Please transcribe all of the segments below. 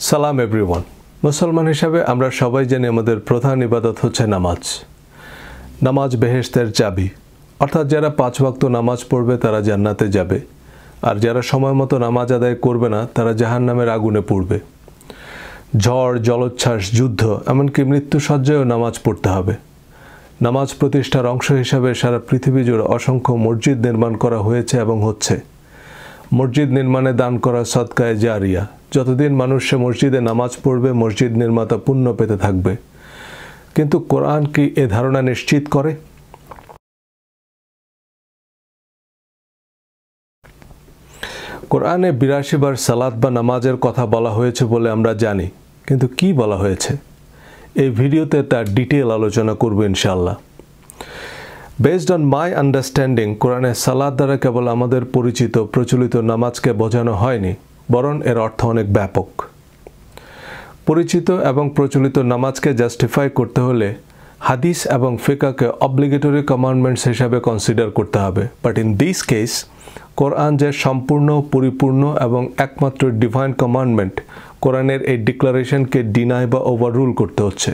সালাম এভরিওয়ান। মুসলমান হিসাবে আমরা সবাই জানি আমাদের প্রধান ইবাদত হচ্ছে নামাজ। নামাজ বেহেশতের চাবি, অর্থাৎ যারা 5 ওয়াক্ত নামাজ পড়বে তারা জান্নাতে যাবে, আর যারা সময় মতো নামাজ আদায় করবে না তারা জাহান্নামের আগুনে পুড়বে। ঝড়, জলোচ্ছ্বাস, যুদ্ধ, এমনকি মৃত্যুসজ্জায়ও নামাজ পড়তে হবে। নামাজ প্রতিষ্ঠার অংশ হিসাবে সারা পৃথিবী জুড়ে অসংখ্য মসজিদ নির্মাণ করা হয়েছে এবং হচ্ছে। মসজিদ নির্মাণে দান করা সদকায়ে জারিয়া। যতদিন মানুষ সে মসজিদে নামাজ পড়বে মসজিদ নির্মাতা পুণ্য পেতে থাকবে। কিন্তু কোরআন কি এ ধারণা নিশ্চিত করে? কোরআনে 82 বার সালাত বা নামাজের কথা বলা হয়েছে বলে আমরা জানি, কিন্তু কি বলা হয়েছে? এই ভিডিওতে তার ডিটেল আলোচনা করব ইনশাআল্লাহ। বেসড অন মাই আন্ডারস্ট্যান্ডিং, কোরআনে সালাত দ্বারা কেবল আমাদের পরিচিত প্রচলিত নামাজকে বোঝানো হয়নি, বরং এর অর্থ অনেক ব্যাপক। পরিচিত এবং প্রচলিত নামাজকে জাস্টিফাই করতে হলে হাদিস এবং ফিকাহকে অব্লিগেটরি কমান্ডমেন্টস হিসাবে কনসিডার করতে হবে। বাট ইন দিস কেস, কোরআন যে সম্পূর্ণ, পরিপূর্ণ এবং একমাত্র ডিভাইন কমান্ডমেন্ট, কোরআনের এই ডিক্লারেশনকে ডিনাই বা ওভাররুল করতে হচ্ছে।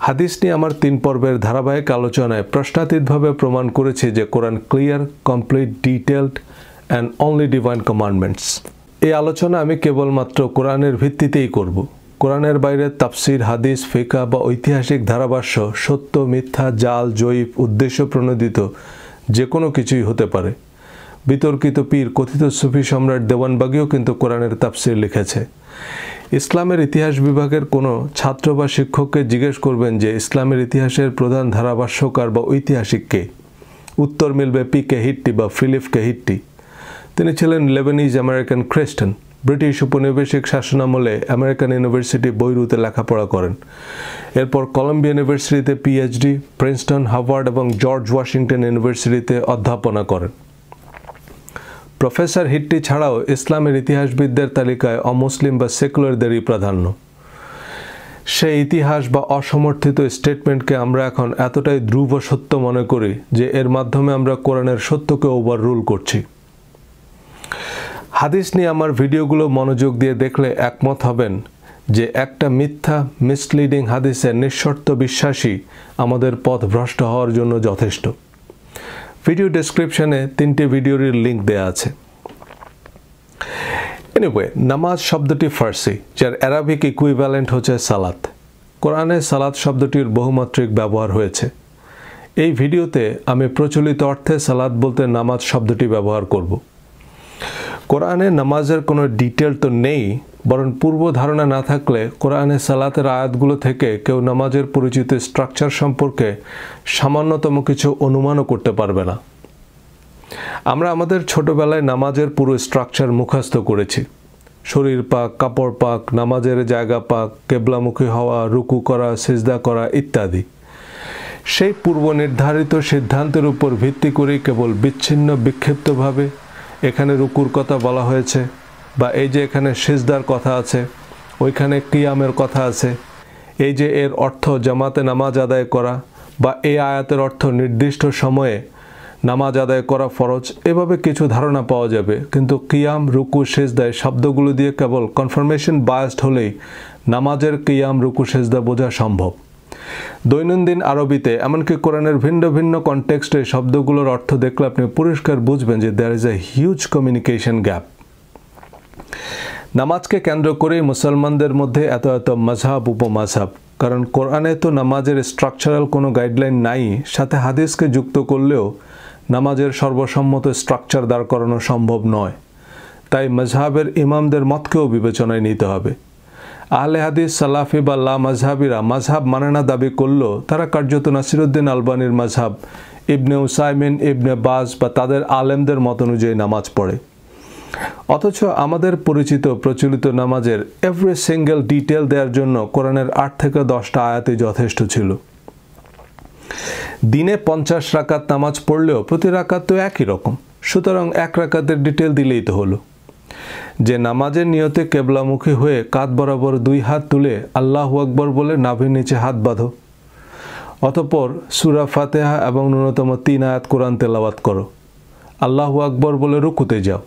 হাদিস নিয়ে আমার 3 পর্বের ধারাবাহিক আলোচনায় প্রশ্নাতীতভাবে প্রমাণ করেছি যে Quran clear, complete, detailed and only divine commandments. এই আলোচনা আমি কেবলমাত্র কোরআনের ভিত্তিতেই করব। কোরআনের বাইরে তাফসির, হাদিস, ফিকাহ বা ঐতিহাসিক ধারাভাষ্য সত্য, মিথ্যা, জাল, জয়ীফ, উদ্দেশ্য প্রণোদিত যে কোনো কিছুই হতে পারে। বিতর্কিত পীর, কথিত সুফি সম্রাট দেওয়ানবাগীও কিন্তু কোরআনের তাফসির লিখেছে। ইসলামের ইতিহাস বিভাগের কোনো ছাত্র বা শিক্ষককে জিজ্ঞেস করবেন যে ইসলামের ইতিহাসের প্রধান ধারাভাষ্যকার বা ঐতিহাসিক কে? উত্তর মিলবে পি.কে. হিট্টি বা ফিলিপ কে. হিট্টি। তিনি ছিলেন লেবানিজ আমেরিকান খ্রিস্টান। ব্রিটিশ উপনিবেশিক শাসনামলে আমেরিকান ইউনিভার্সিটি বৈরুতে লেখাপড়া করেন। এরপর কলম্বিয়া ইউনিভার্সিটিতে পিএইচডি, প্রিন্সটন, হার্ভার্ড এবং জর্জ ওয়াশিংটন ইউনিভার্সিটিতে অধ্যাপনা করেন। প্রফেসর হিট্টি ছাড়াও ইসলামের ইতিহাসবিদদের তালিকায় অমুসলিম বা সেকুলারদেরই প্রাধান্য। সেই ইতিহাস বা অসমর্থিত স্টেটমেন্টকে আমরা এখন এতটাই ধ্রুব সত্য মনে করি যে এর মাধ্যমে আমরা কোরআনের সত্যকে ওভাররুল করছি। হাদিস নিয়ে আমার ভিডিওগুলো মনোযোগ দিয়ে দেখলে একমত হবেন যে একটা মিথ্যা, মিসলিডিং হাদিসের নিঃশর্ত বিশ্বাসী আমাদের পথ ভ্রষ্ট হওয়ার জন্য যথেষ্ট। ভিডিও ডেসক্রিপশনে 3টি ভিডিওর লিঙ্ক দেয়া আছে। এনিওয়ে, নামাজ শব্দটি ফার্সি, যার অ্যারাবিক ইকুইভ্যালেন্ট হচ্ছে সালাত। কোরআনে সালাত শব্দটির বহুমাত্রিক ব্যবহার হয়েছে। এই ভিডিওতে আমি প্রচলিত অর্থে সালাত বলতে নামাজ শব্দটি ব্যবহার করব। কোরআনে নামাজের কোনো ডিটেল তো নেই, বরং পূর্ব ধারণা না থাকলে কোরআনে সালাতের আয়াতগুলো থেকে কেউ নামাজের পরিচিত স্ট্রাকচার সম্পর্কে সামান্যতম কিছু অনুমানও করতে পারবে না। আমরা আমাদের ছোটবেলায় নামাজের পুরো স্ট্রাকচার মুখস্থ করেছি। শরীর পাক, কাপড় পাক, নামাজের জায়গা পাক, কেবলামুখী হওয়া, রুকু করা, সিজদা করা ইত্যাদি। সেই পূর্ব নির্ধারিত সিদ্ধান্তের উপর ভিত্তি করে কেবল বিচ্ছিন্ন বিক্ষিপ্তভাবে এখানে রুকুর কথা বলা হয়েছে, বা এই যে এখানে সিজদার কথা আছে, ওইখানে কিয়ামের কথা আছে, এই যে এর অর্থ জামাতে নামাজ আদায় করা, বা এই আয়াতের অর্থ নির্দিষ্ট সময়ে নামাজ আদায় করা ফরজ, এভাবে কিছু ধারণা পাওয়া যাবে। কিন্তু কিয়াম, রুকু, সিজদায় শব্দগুলো দিয়ে কেবল কনফার্মেশন বায়াসড হলেই নামাজের কিয়াম, রুকু, সিজদা বোঝা সম্ভব। দৈনন্দিন আরবিতে, এমনকি কোরআনের ভিন্ন ভিন্ন কনটেক্সটে শব্দগুলোর অর্থ দেখলে আপনি পরিষ্কার বুঝবেন যে there is a huge communication gap. নামাজকে কেন্দ্র করেই মুসলমানদের মধ্যে এত এত মাযহাব, উপমাযহাব। কারণ কোরআনে তো নামাজের স্ট্রাকচারাল কোনো গাইডলাইন নাই, সাথে হাদিসকে যুক্ত করলেও নামাজের সর্বসম্মত স্ট্রাকচার দাঁড় করানো সম্ভব নয়। তাই মাযহাবের ইমামদের মতকেও বিবেচনায় নিতে হবে। আহলে হাদিস, সালাফি বা লা মাযহাবিরা মাযহাব মানে না দাবি করলেও তারা কার্যত নাসিরউদ্দিন আলবানির মাযহাব, ইবনে উসাইমিন, ইবনে বাজ বা তাদের আলেমদের মত অনুযায়ী নামাজ পড়ে। অথচ আমাদের পরিচিত প্রচলিত নামাজের এভরি সিঙ্গেল ডিটেল দেওয়ার জন্য কোরআনের 8 থেকে 10টা আয়াতই যথেষ্ট ছিল। দিনে 50 রাকাত নামাজ পড়লেও প্রতি রাকাত তো একই রকম, সুতরাং 1 রাকাতের ডিটেল দিলেই তো হলো। যে নামাজের নিয়তে কেবলামুখী হয়ে কাঁধ বরাবর 2 হাত তুলে আল্লাহু আকবার বলে নাভির নিচে হাত বাঁধো, অতঃপর সূরা ফাতিহা এবং ন্যূনতম 3 আয়াত কোরআন তেলাওয়াত করো, আল্লাহু আকবার বলে রুকুতে যাও,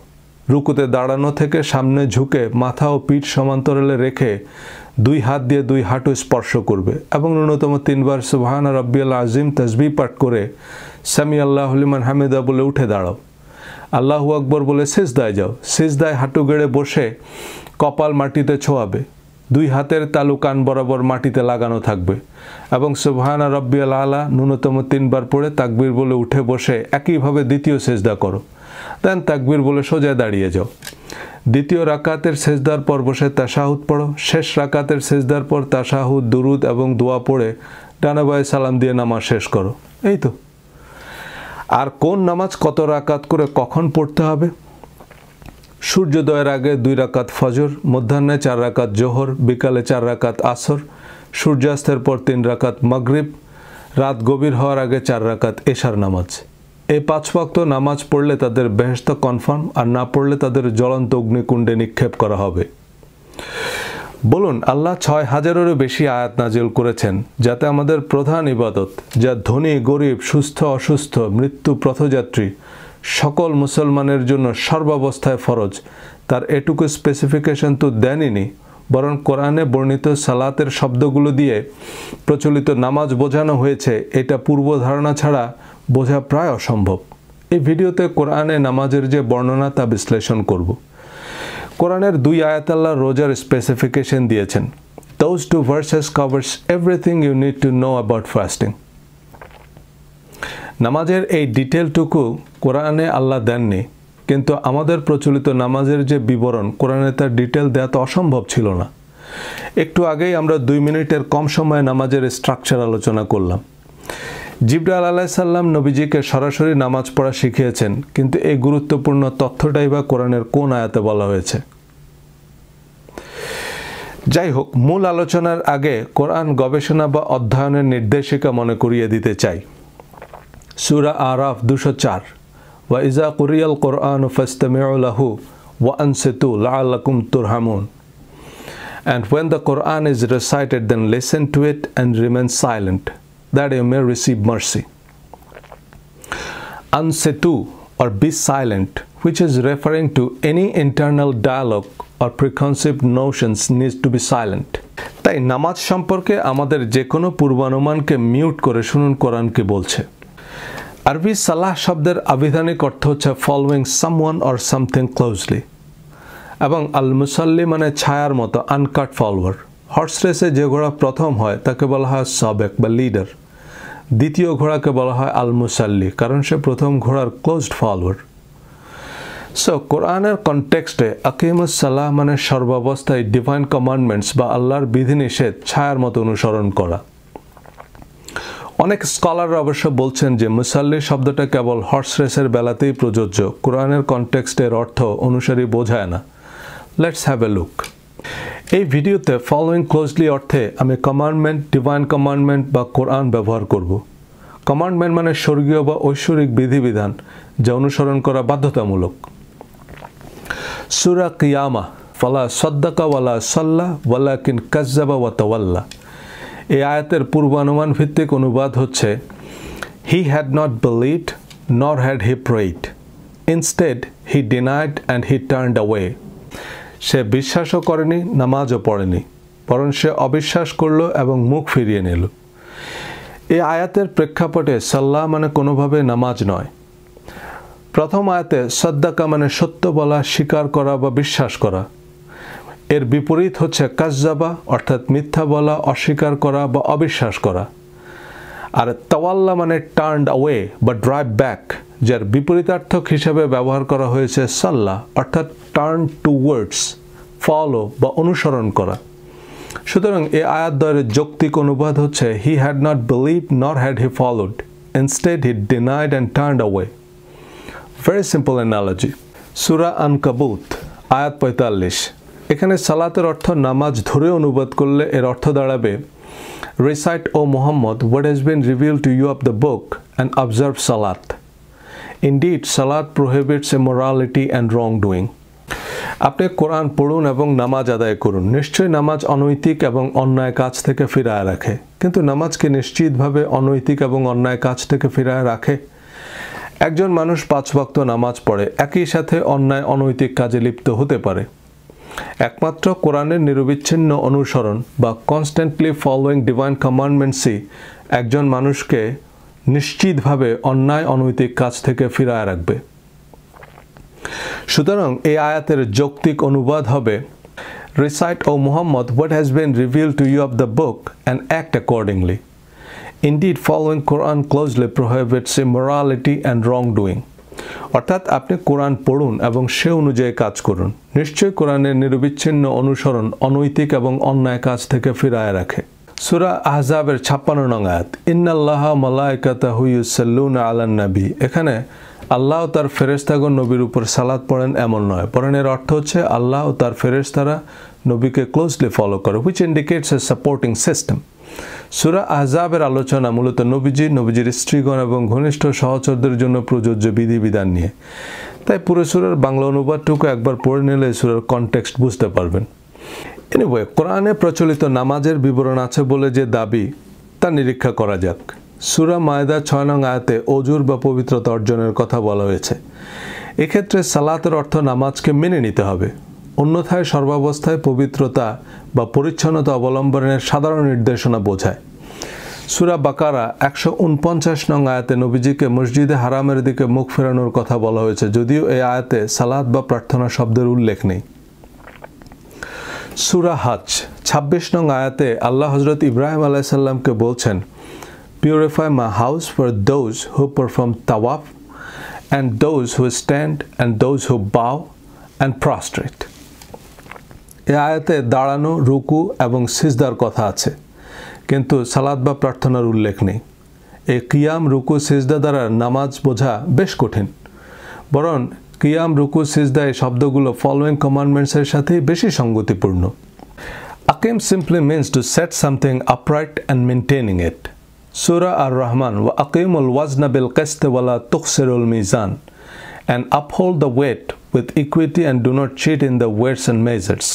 রুকুতে দাঁড়ানো থেকে সামনে ঝুঁকে মাথা ও পিঠ সমান্তরালে রেখে 2 হাত দিয়ে 2 হাঁটু স্পর্শ করবে এবং ন্যূনতম 3 বার সুবহান রাব্বিয়াল আজিম তাসবিহ পাঠ করে সামি আল্লাহু লিমান হামিদা বলে উঠে দাঁড়াও। আল্লাহু আকবর বলে সিজদায় যাও। সিজদায় হাঁটু গেড়ে বসে কপাল মাটিতে ছোঁয়াবে। 2 হাতের তালু কান বরাবর মাটিতে লাগানো থাকবে এবং সুবহান রাব্বিয়াল আলা ন্যূনতম 3 বার পড়ে তাকবীর বলে উঠে বসে একইভাবে দ্বিতীয় সিজদা করো। দেন তাকবীর বলে সোজা দাঁড়িয়ে যাও। দ্বিতীয় রাকাতের সিজদার পর বসে তাশাহুদ পড়ো। শেষ রাকাতের সিজদার পর তাশাহুদ, দুরুদ এবং দোয়া পড়ে ডানে বাঁয়ে সালাম দিয়ে নামাজ শেষ করো। এই তো। আর কোন নামাজ কত রাকাত করে কখন পড়তে হবে? সূর্যোদয়ের আগে 2 রাকাত ফজর, মধ্যাহ্নে 4 রাকাত জোহর, বিকালে 4 রাকাত আসর, সূর্যাস্তের পর 3 রাকাত মাগরিব, রাত গভীর হওয়ার আগে 4 রাকাত এশার নামাজ। এই 5 ওয়াক্ত নামাজ পড়লে তাদের বেহেশত কনফার্ম, আর না পড়লে তাদের জ্বলন্ত অগ্নিকুণ্ডে নিক্ষেপ করা হবে। বলুন, আল্লাহ 6000-এরও বেশি আয়াত নাজিল করেছেন যাতে আমাদের প্রধান ইবাদত, যা ধনী গরিব, সুস্থ অসুস্থ, মৃত্যু পথযাত্রী সকল মুসলমানের জন্য সর্বাবস্থায় ফরজ, তার এটুকু স্পেসিফিকেশন তো দেনইনি, বরং কোরআনে বর্ণিত সালাতের শব্দগুলো দিয়ে প্রচলিত নামাজ বোঝানো হয়েছে। এটা পূর্ব ধারণা ছাড়া বোঝা প্রায় অসম্ভব। এই ভিডিওতে কোরআনে নামাজের যে বর্ণনা তা বিশ্লেষণ করব। কোরআনের 2 আয়াত আল্লাহ রোজার স্পেসিফিকেশন দিয়েছেন। Those 2 verses covers everything you need to know about fasting. নামাজের এই ডিটেলটুকু কোরআনে আল্লাহ দেননি, কিন্তু আমাদের প্রচলিত নামাজের যে বিবরণ, কোরআনে তার ডিটেল দেওয়া তো অসম্ভব ছিল না। একটু আগেই আমরা 2 মিনিটের কম সময়ে নামাজের স্ট্রাকচার আলোচনা করলাম। জিবরাইল আলাইহিস সালাম নবীজিকে সরাসরি নামাজ পড়া শিখিয়েছেন, কিন্তু এই গুরুত্বপূর্ণ তথ্যটাই বা কোরআনের কোন আয়াতে বলা হয়েছে? যাই হোক, মূল আলোচনার আগে কোরআন গবেষণা বা অধ্যয়নের নির্দেশিকা মনে করিয়ে দিতে চাই। সূরা আরাফ 204, ওয়া ইজা কুরিয়াল কোরআন ফাসতামিউ লাহু ওয়া আনসিতু লাআল্লাকুম তুরহামুন। And when the Quran is recited, then listen to it and remain silent, that you may receive mercy. Ansitu, or be silent, which is referring to any internal dialogue or preconceived notions, needs to be silent. তাই নামাজ সম্পর্কে আমাদের যে কোনো পূর্বানুমানকে mute করে শুনুন কোরআন কি বলছে। আরবি সালাহ শব্দের আবিধানিক অর্থ হচ্ছে following someone or something closely, এবং আল মুসাল্লি মানে ছায়ার মতো আনকাট ফলোয়ার। হর্স রেসে যে ঘোড়া প্রথম হয় তাকে বলা হয় সাবেক বা লিডার। দ্বিতীয় ঘোড়াকে বলা হয় আল মুসাল্লি, কারণ সে প্রথম ঘোড়ার ক্লোজড ফলোয়ার। সো কোরআনের কনটেক্সটে আকিমুস সালাহ মানে সর্বাবস্থায় ডিভাইন কমান্ডমেন্টস বা আল্লাহর বিধিনিষেধ ছায়ার মতো অনুসরণ করা। অনেক স্কলাররা অবশ্য বলছেন যে মুসাল্লি শব্দটা কেবল হর্স রেসের বেলাতেই প্রযোজ্য, কোরআনের কনটেক্সটের অর্থ অনুসারী বোঝায় না। Let's have a look. এই ভিডিওতে ফলোইং ক্লোজলি অর্থে আমি কমান্ডমেন্ট, ডিভাইন কমান্ডমেন্ট বা কোরআন ব্যবহার করব। কমান্ডমেন্ট মানে স্বর্গীয় বা ঐশ্বরিক বিধিবিধান যা অনুসরণ করা বাধ্যতামূলক। সূরা কিয়ামা, ফালা সাদ্দাকা ওয়ালা সাল্লা ওয়ালাকিন কাজ্জাবা ওয়া তাওয়াল্লা। এই আয়াতের পূর্বানুমান ভিত্তিক অনুবাদ হচ্ছে, he had not believed nor had he prayed, instead he denied and he turned away. সে বিশ্বাসও করেনি, নামাজও পড়েনি, বরং সে অবিশ্বাস করল এবং মুখ ফিরিয়ে নিল। এই আয়াতের প্রেক্ষাপটে সাল্লাহ মানে কোনোভাবে নামাজ নয়। প্রথম আয়াতে সাদ্দাকা মানে সত্য বলা, স্বীকার করা বা বিশ্বাস করা। এর বিপরীত হচ্ছে কাজ্জাবা, অর্থাৎ মিথ্যা বলা, অস্বীকার করা বা অবিশ্বাস করা। আর তাওয়াল্লা মানে টার্নড অ্যাওয়ে বা ড্রাইভ ব্যাক, যার বিপরীতার্থক হিসেবে ব্যবহার করা হয়েছে সাল্লাহ, অর্থাৎ টার্ন টুওয়ার্ডস, ফলো বা অনুসরণ করা। সুতরাং এই আয়াতদ্বয়ের যৌক্তিক অনুবাদ হচ্ছে, he had not believed nor had he followed, instead he denied and turned away. Very simple analogy. সূরা আনকাবুত আয়াত 45। এখানে সালাতের অর্থ নামাজ ধরে অনুবাদ করলে এর অর্থ দাঁড়াবে, recite O Muhammad what has been revealed to you of the book and observe salat. Indeed, salat prohibits immorality and wrongdoing. আপনি কোরআন পড়ুন এবং নামাজ আদায় করুন। নিশ্চয়ই নামাজ অনৈতিক এবং অন্যায় কাজ থেকে ফিরায় রাখে। কিন্তু নামাজকে নিশ্চিতভাবে অনৈতিক এবং অন্যায় কাজ থেকে ফিরায় রাখে? একজন মানুষ 5 ওয়াক্ত নামাজ পড়ে, একই সাথে অন্যায় অনৈতিক কাজে লিপ্ত হতে পারে। একমাত্র কোরআনের নিরবিচ্ছিন্ন অনুসরণ বা কনস্ট্যান্টলি ফলোয়িং ডিভাইন কমান্ডমেন্টসই একজন মানুষকে নিশ্চিতভাবে অন্যায় অনৈতিক কাজ থেকে ফিরায় রাখবে। সুতরাং এই আয়াতের যৌক্তিক অনুবাদ হবে, Recite, O Muhammad, what has been revealed to you of the book and act accordingly. Indeed, following Quran closely prohibits immorality and wrongdoing. অর্থাৎ আপনি কোরআন পড়ুন এবং সে অনুযায়ী কাজ করুন। নিশ্চয়ই কোরআনের নিরবিচ্ছিন্ন অনুসরণ অনৈতিক এবং অন্যায় কাজ থেকে ফিরায় রাখে। সূরা আহজাবের 56 নং আয়াত, ইন্নাল্লাহা মালাইকাতাহু ইউসাল্লুনা আলান নবী। এখানে আল্লাহ ও তার ফেরেশতাগণ নবীর উপর সালাত পড়েন এমন নয়, বরং এর অর্থ হচ্ছে আল্লাহ ও তার ফেরেশতারা নবীকে ক্লোজলি ফলো করে, which indicates a supporting system. সূরা আহজাবের আলোচনা মূলত নবীজির স্ত্রীগণ এবং ঘনিষ্ঠ সহচরদের জন্য প্রযোজ্য বিধিবিধান নিয়ে। তাই পুরো সূরার বাংলা অনুবাদটুকু একবার পড়ে নিলে সূরার কনটেক্সট বুঝতে পারবেন। এনিওয়ে, কোরআনে প্রচলিত নামাজের বিবরণ আছে বলে যে দাবি, তা নিরীক্ষা করা যাক। সূরা মায়দা 6 নং আয়াতে অজুর বা পবিত্রতা অর্জনের কথা বলা হয়েছে। এক্ষেত্রে সালাতের অর্থ নামাজকে মেনে নিতে হবে, অন্যথায় সর্বাবস্থায় পবিত্রতা বা পরিচ্ছন্নতা অবলম্বনের সাধারণ নির্দেশনা বোঝায়। সূরা বাকারা 149 নং আয়াতে নবীজিকে মসজিদে হারামের দিকে মুখ ফেরানোর কথা বলা হয়েছে, যদিও এই আয়াতে সালাত বা প্রার্থনা শব্দের উল্লেখ নেই। সূরা হজ 26 নং আয়াতে আল্লাহ হযরত ইব্রাহিম আলাইহিস সালামকে বলছেন, Purify my house for those who perform tawaf and those who stand and those who bow and prostrate. এই আয়াতে দাঁড়ানো, রুকু এবং সিজদার কথা আছে, কিন্তু সালাত বা প্রার্থনার উল্লেখ নেই। এই কিয়াম, রুকু, সিজদা দ্বারা নামাজ বোঝা বেশ কঠিন, বরং কিয়াম, রুকু, সিজদা এই শব্দগুলো ফলোয়িং কমান্ডমেন্টসের সাথে বেশি সঙ্গতিপূর্ণ। আকিম simply means to set something upright and maintaining it. Surah Ar-Rahman, وَأَقِيمُوا الْوَزْنَ بِالْقِسْطِ وَلَا تُخْسِرُوا الْمِيزَانَ, and uphold the weight with equity and do not cheat in the weights and measures.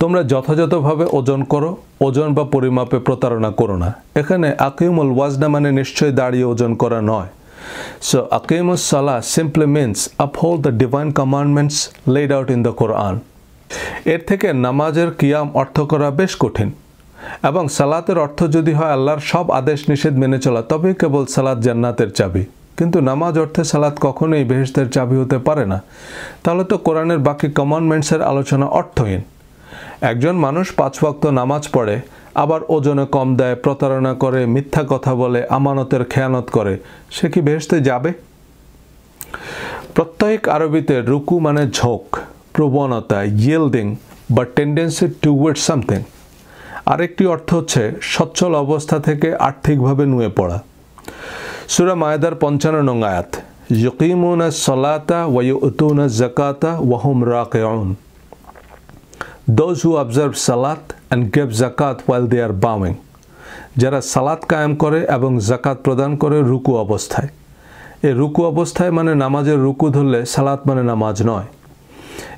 তোমরা যথাযথভাবে ওজন করো, ওজন বা পরিমাপে প্রতারণা করো না। এখানে আকিমুল ওয়াজনা মানে নিশ্চয় দাঁড়িয়ে ওজন করা নয়। So aqimus salah simply means uphold the divine commandments laid out in the Quran. এর থেকে নামাজের কিয়াম অর্থ করা বেশ কঠিন, এবং সালাতের অর্থ যদি হয় আল্লাহর সব আদেশ নিষেধ মেনে চলা, তবেই কেবল সালাত জান্নাতের চাবি। কিন্তু নামাজ অর্থে সালাত কখনোই বেহেশতের চাবি হতে পারে না। তাহলে তো কোরআনের বাকি কমান্ডমেন্টসের আলোচনা অর্থহীন। একজন মানুষ 5 ওয়াক্ত নামাজ পড়ে, আবার ওজনে কম দেয়, প্রতারণা করে, মিথ্যা কথা বলে, আমানতের খেয়ানত করে, সে কি বেহেশতে যাবে? প্রত্যেক আরবিতে রুকু মানে ঝোঁক, প্রবণতা, yielding বা টেন্ডেন্সি টুয়ার্ডস সামথিং। আরেকটি অর্থ হচ্ছে সচ্ছল অবস্থা থেকে আর্থিকভাবে নুয়ে পড়া। সূরা মায়দার 55 নং আয়াত, ইউকিমুনা সলাতা ওয়া ইউতুনা যাকাতা ওয়া হুম রাকিউন। Those who observe salat and give zakat while they are bowing. যারা সালাত কায়েম করে এবং জাকাত প্রদান করে রুকু অবস্থায়। এই রুকু অবস্থায় মানে নামাজের রুকু ধরলে সালাত মানে নামাজ নয়।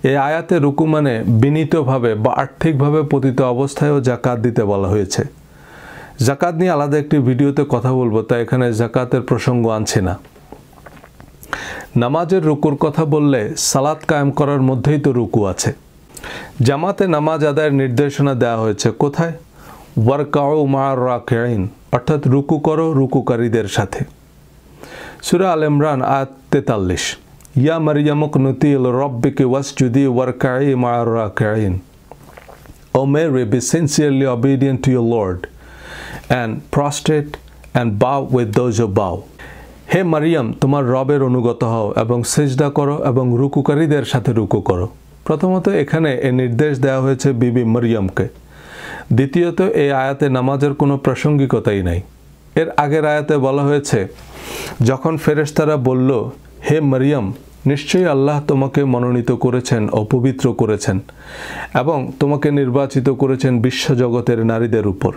এই আয়াতে রুকু মানে বিনীতভাবে বা আর্থিকভাবে পতিত অবস্থায়ও জাকাত দিতে বলা হয়েছে। জাকাত নিয়ে আলাদা একটি ভিডিওতে কথা বলবো, তাই এখানে জাকাতের প্রসঙ্গ আনছি না। নামাজের রুকুর কথা বললে সালাত কায়েম করার মধ্যেই তো রুকু আছে। জামাতে নামাজ আদায়ের নির্দেশনা দেওয়া হয়েছে কোথায়? ওয়ারকাউ মা'আর রাকিঈন, অর্থাৎ রুকু করো রুকুকারীদের সাথে। সূরা আল ইমরান আয়াত 43, ইয়া মারইয়াম কুনুতি লিরাব্বিকি ওয়াসজুদি ওয়ারকাই মা'আর রাকিঈন। O Mary, be sincerely obedient to your Lord and prostrate and bow with those who bow. হে মারিয়াম, তোমার রবের অনুগত হও এবং সিজদা করো এবং রুকুকারীদের সাথে রুকু করো। প্রথমত এখানে এই নির্দেশ দেওয়া হয়েছে বিবি মরিয়মকে। দ্বিতীয়ত এই আয়াতে নামাজের কোনো প্রাসঙ্গিকতাই নাই। এর আগের আয়াতে বলা হয়েছে, যখন ফেরেশতারা বলল, হে মরিয়ম, নিশ্চয়ই আল্লাহ তোমাকে মনোনীত করেছেন ও পবিত্র করেছেন এবং তোমাকে নির্বাচিত করেছেন বিশ্বজগতের নারীদের উপর।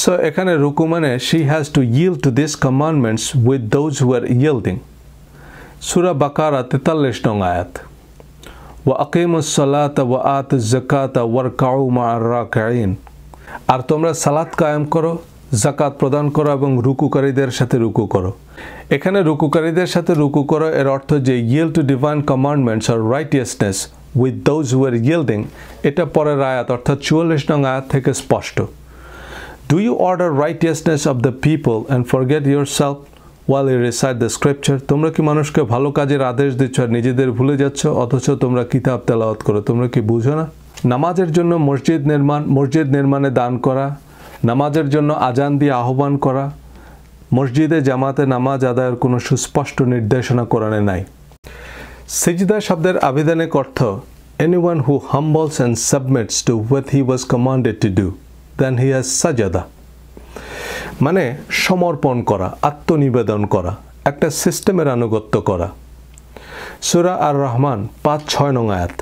সো এখানে রুকু মানে she has to yield to these commandments with those who are yielding. সূরা বাকারা 43 নং আয়াত, ওয়াকিমুস সালাতা ওয়া আতুজ যাকাতা ওয়ারকাউ মা'আর রাকিঈন। আর তোমরা সালাত কায়েম করো, যাকাত প্রদান করো এবং রুকুকারীদের সাথে রুকু করো। এখানে রুকুকারীদের সাথে রুকু করো এর অর্থ যে yield to divine commandments or righteousness with those who are yielding, এটা পরের আয়াত অর্থাৎ 44 নং আয়াত থেকে স্পষ্ট। Do you order righteousness of the people and forget yourself while you recite the scripture? তোমরা কি মানুষকে ভালো কাজের আদেশ দিচ্ছ আর নিজেদের ভুলে যাচ্ছ, অথচ তোমরা কিতাব তেলাওয়াত করো? তোমরা কি বুঝো না? নামাজের জন্য মসজিদ নির্মাণে দান করা, নামাজের জন্য আজান দিয়ে আহ্বান করা, মসজিদে জামাতে নামাজ আদায়ের কোনো সুস্পষ্ট নির্দেশনা কোরআনে নাই। সিজদা শব্দের আবিধানিক অর্থ anyone who humbles and submits to what he was commanded to do, then he has sajada, মানে সমর্পণ করা, আত্মনিবেদন করা, একটা সিস্টেমের আনুগত্য করা। সূরা আর রহমান 5-6 নং আয়াত,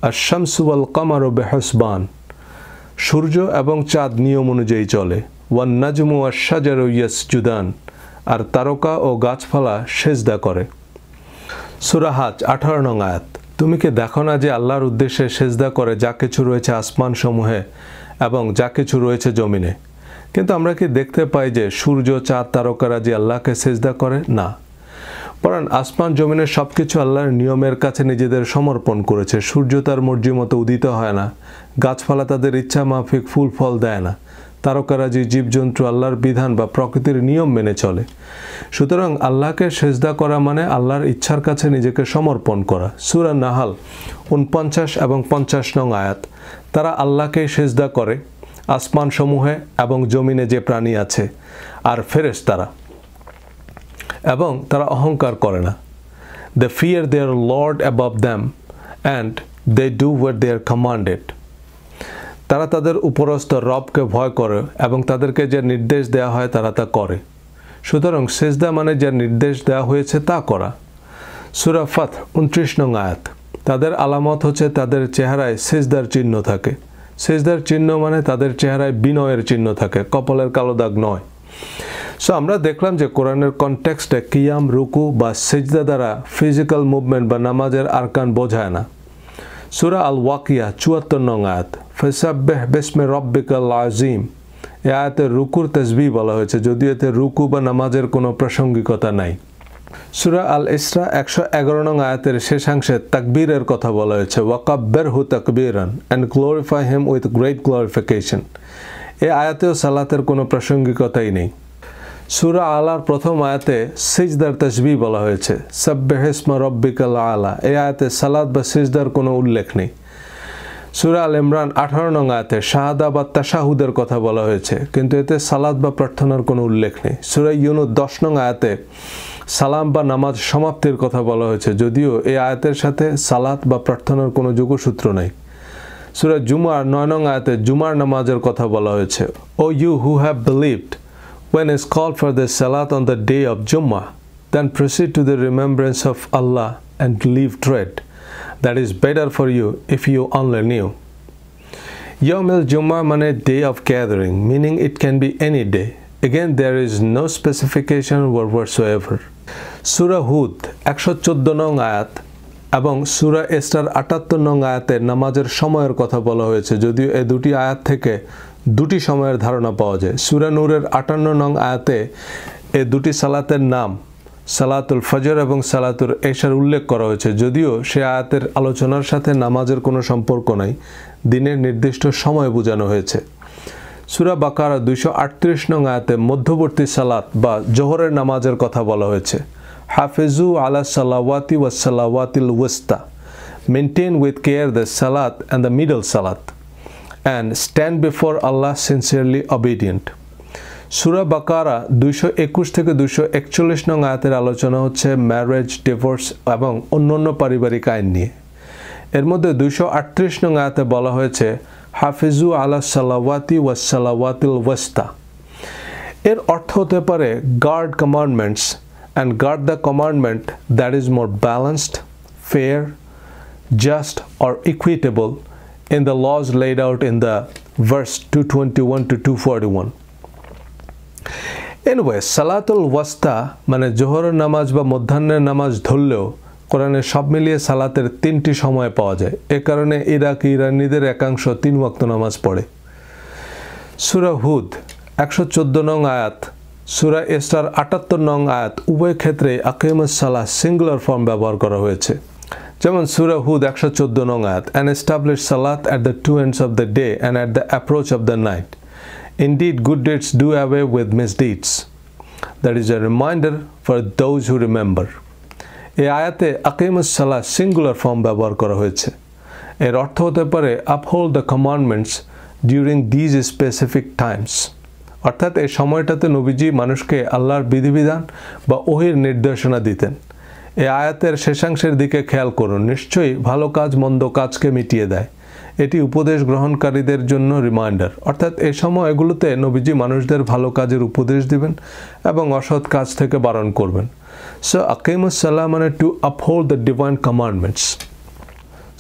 আশ-শামসু ওয়াল কামারু বিহুসবান, সূর্য এবং চাঁদ নিয়ম অনুযায়ী চলে। ওয়ান নাজমু ওয়াশ-শাজারু ইয়াসজুদান, আর তারকা ও গাছপালা সেজদা করে। সূরা হাজ 18 নং আয়াত, তুমি কি দেখো না যে আল্লাহর উদ্দেশ্যে সেজদা করে যা কিছু রয়েছে আসমান সমূহে এবং যা কিছু রয়েছে জমিনে? কিন্তু আমরা কি দেখতে পাই যে সূর্য চাঁদ তারকারা যে আল্লাহকে সেজদা করে? না, বরং আসমান জমিনের সব কিছু আল্লাহর নিয়মের কাছে নিজেদের সমর্পণ করেছে। সূর্য তার মর্জি মতো উদিত হয় না, গাছপালা তাদের ইচ্ছা মাফিক ফুল ফল দেয় না, তারকারা যে জীবজন্তু আল্লাহর বিধান বা প্রকৃতির নিয়ম মেনে চলে। সুতরাং আল্লাহকে সেজদা করা মানে আল্লাহর ইচ্ছার কাছে নিজেকে সমর্পণ করা। সূরা নাহাল 49 এবং 50 নং আয়াত, তারা আল্লাহকেই সেজদা করে, আসমান সমূহে এবং জমিনে যে প্রাণী আছে আর ফেরেশতারা, এবং তারা অহংকার করে না। They fear their Lord above them and they do what they are commanded. তারা তাদের উপরস্থ রবকে ভয় করে এবং তাদেরকে যে নির্দেশ দেওয়া হয় তারা তা করে। সুতরাং সেজদা মানে যে নির্দেশ দেওয়া হয়েছে তা করা। সূরা ফাত 29 নং আয়াত, তাদের আলামত হচ্ছে তাদের চেহারায় সেজদার চিহ্ন থাকে। সেজদার চিহ্ন মানে তাদের চেহারায় বিনয়ের চিহ্ন থাকে, কপালের কালো দাগ নয়। সো আমরা দেখলাম যে কোরআনের কনটেক্সটে কিয়াম, রুকু বা সেজদা দ্বারা ফিজিক্যাল মুভমেন্ট বা নামাজের আরকান বোঝায় না। সূরা আল ওয়াকিয়া 74 নং আয়াত, ফাসাব্বিহ বিসমি রাব্বিকাল আযীম, এই আয়াতে রুকুর তাসবিহ বলা হয়েছে, যদিও এতে রুকু বা নামাজের কোনো প্রাসঙ্গিকতা নাই। সূরা আল ইসরা 111 নং আয়াতের শেষাংশে তাকবীরের কথা বলা হয়েছে, ওয়াকাব্বিরহু তাকবীরান, and glorify him with great glorification. এই আয়াতেও সালাতের কোনো প্রাসঙ্গিকতাই নেই। সূরা আলার প্রথম আয়াতে সিজদার তাসবিহ বলা হয়েছে, সাব্বিহ ইসমা রাব্বিকাল আলা, এই আয়াতে সালাত বা সিজদার কোনো উল্লেখ নেই। সূরা আল ইমরান 18 নং আয়াতে শাহাদা বা তাশাহুদের কথা বলা হয়েছে, কিন্তু এতে সালাত বা প্রার্থনার কোনো উল্লেখ নেই। সূরা ইউনুস 10 নং আয়াতে সালাম বা নামাজ সমাপ্তির কথা বলা হয়েছে, যদিও এই আয়াতের সাথে সালাত বা প্রার্থনার কোনো যোগসূত্র নাই। সূরা জুমার 9 নং আয়াতে জুমার নামাজের কথা বলা হয়েছে, O you who have believed, when is called for the salat on the day of Jummah, then proceed to the remembrance of Allah and leave dread. That is better for you if you only knew. Yawm al-Jummah মানে day of gathering, meaning it can be any day. Again, there is no specification whatsoever. Surah Hud 114 নং আয়াত এবং সূরা ইসরার 78 নং আয়াতে নামাজের সময়ের কথা বলা হয়েছে, যদিও এই দুটি আয়াত থেকে দুটি সময়ের ধারণা পাওয়া যায়। সূরা নূরের 58 নং আয়াতে এই দুটি সালাতের নাম সালাতুল ফজর এবং সালাতুল এশার উল্লেখ করা হয়েছে, যদিও সে আয়াতের আলোচনার সাথে নামাজের কোনো সম্পর্ক নাই, দিনের নির্দিষ্ট সময় বোঝানো হয়েছে। সূরা বাকারা 238 নং আয়াতে মধ্যবর্তী সালাত বা জোহরের নামাজের কথা বলা হয়েছে, হাফিজু আলা সালাওয়াতি ওয়াস সালাওয়াতিল ওয়াস্তা, মেইনটেইন উইথ কেয়ার দ্য সালাত অ্যান্ড দ্য মিডল সালাত, and stand before Allah sincerely obedient. সূরা বাকারা 221 থেকে 241 নং আয়াতের আলোচনা হচ্ছে ম্যারেজ, ডিভোর্স এবং অন্যান্য পারিবারিক আইন নিয়ে। এর মধ্যে 238 নং আয়াতে বলা হয়েছে হাফিজু আলা সালাওয়াতি ওয়াস সালাওয়াতিল ওয়াস্তা। এর অর্থ হতে পারে guard commandments and guard the commandment that is more balanced, fair, just or equitable in the laws laid out in the verse 221 to 241. Anyway, সালাতুল ওয়াস্তা মানে জোহরের নামাজ বা মধ্যাহ্নের নামাজ ধরলেও কোরআনে সব মিলিয়ে সালাতের 3টি সময় পাওয়া যায়। এ কারণে ইরানীদের একাংশ 3 ওয়াক্ত নামাজ পড়ে। সূরা হুদ 114 নং আয়াত সূরা ইসরার ৭৮ নং আয়াত উভয় ক্ষেত্রে আকিমুস সালাহ সিঙ্গুলার ফর্ম ব্যবহার করা হয়েছে। যেমন সূরা হুদ ১১৪ নং আয়াত, and establish salat at the two ends of the day and at the approach of the night. Indeed, good deeds do away with misdeeds. That is a reminder for those who remember. এই আয়াতে আকিমুস সালাহ singular form ব্যবহার করা হয়েছে। এর অর্থ হতে পারে uphold the commandments during these specific times. অর্থাৎ এই সময়টাতে নবীজি মানুষকে আল্লাহর বিধিবিধান বা ওহির নির্দেশনা দিতেন। এই আয়াতের শেষাংশের দিকে খেয়াল করুন, নিশ্চয়ই ভালো কাজ মন্দ কাজকে মিটিয়ে দেয়। এটি উপদেশ গ্রহণকারীদের জন্য রিমাইন্ডার, অর্থাৎ এই সময়গুলোতে নবীজি মানুষদের ভালো কাজের উপদেশ দিবেন এবং অসৎ কাজ থেকে বারণ করবেন। সো আকিমুস সালাহ মানে to uphold the divine commandments.